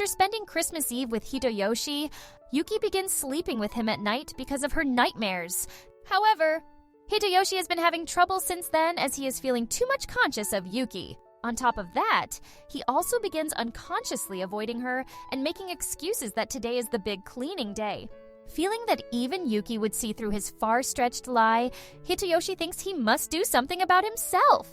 After spending Christmas Eve with Hitoyoshi, Yuki begins sleeping with him at night because of her nightmares. However, Hitoyoshi has been having trouble since then as he is feeling too much conscious of Yuki. On top of that, he also begins unconsciously avoiding her and making excuses that today is the big cleaning day. Feeling that even Yuki would see through his far-stretched lie, Hitoyoshi thinks he must do something about himself.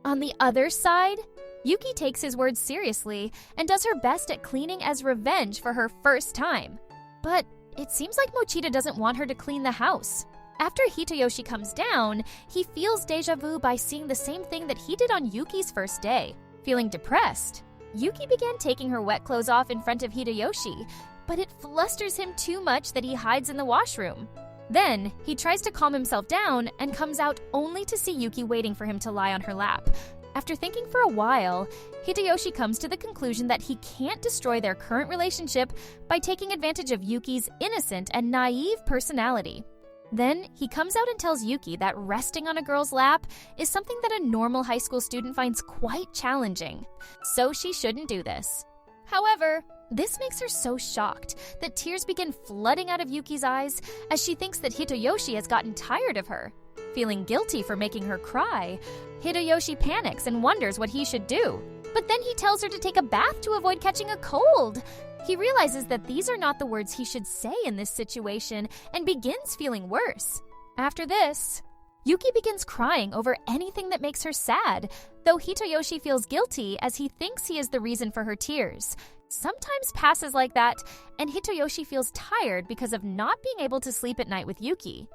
On the other side, Yuki takes his words seriously and does her best at cleaning as revenge for her first time. But it seems like Mochida doesn't want her to clean the house. After Hitoyoshi comes down, he feels deja vu by seeing the same thing that he did on Yuki's first day. Feeling depressed, Yuki began taking her wet clothes off in front of Hitoyoshi, but it flusters him too much that he hides in the washroom. Then, he tries to calm himself down and comes out only to see Yuki waiting for him to lie on her lap. After thinking for a while, Hitoyoshi comes to the conclusion that he can't destroy their current relationship by taking advantage of Yuki's innocent and naive personality. Then, he comes out and tells Yuki that resting on a girl's lap is something that a normal high school student finds quite challenging, so she shouldn't do this. However, this makes her so shocked that tears begin flooding out of Yuki's eyes as she thinks that Hitoyoshi has gotten tired of her. Feeling guilty for making her cry, Hitoyoshi panics and wonders what he should do. But then he tells her to take a bath to avoid catching a cold. He realizes that these are not the words he should say in this situation and begins feeling worse. After this, Yuki begins crying over anything that makes her sad, though Hitoyoshi feels guilty as he thinks he is the reason for her tears. Sometimes passes like that, and Hitoyoshi feels tired because of not being able to sleep at night with Yuki.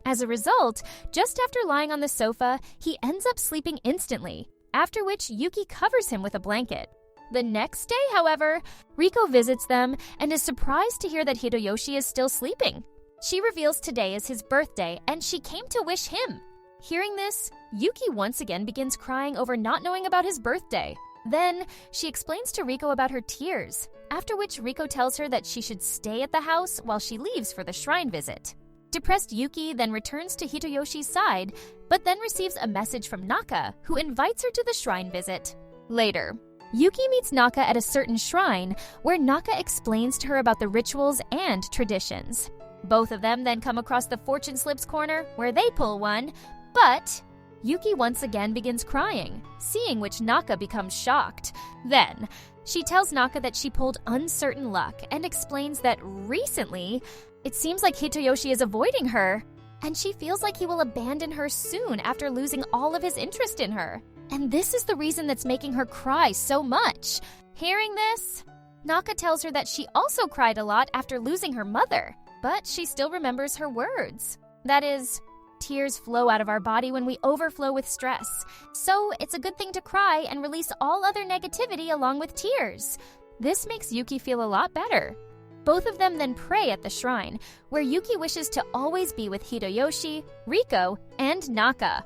As a result, just after lying on the sofa, he ends up sleeping instantly, after which Yuki covers him with a blanket. The next day, however, Riko visits them and is surprised to hear that Hitoyoshi is still sleeping. She reveals today is his birthday and she came to wish him. Hearing this, Yuki once again begins crying over not knowing about his birthday. Then, she explains to Riko about her tears, after which Riko tells her that she should stay at the house while she leaves for the shrine visit. Depressed Yuki then returns to Hitoyoshi's side, but then receives a message from Naka, who invites her to the shrine visit. Later, Yuki meets Naka at a certain shrine, where Naka explains to her about the rituals and traditions. Both of them then come across the fortune slips corner, where they pull one, but Yuki once again begins crying, seeing which Naka becomes shocked. Then, she tells Naka that she pulled uncertain luck and explains that recently, it seems like Hitoyoshi is avoiding her, and she feels like he will abandon her soon after losing all of his interest in her. And this is the reason that's making her cry so much. Hearing this, Naka tells her that she also cried a lot after losing her mother, but she still remembers her words. That is, tears flow out of our body when we overflow with stress, so it's a good thing to cry and release all other negativity along with tears. This makes Yuki feel a lot better. Both of them then pray at the shrine, where Yuki wishes to always be with Hitoyoshi, Riko, and Naka.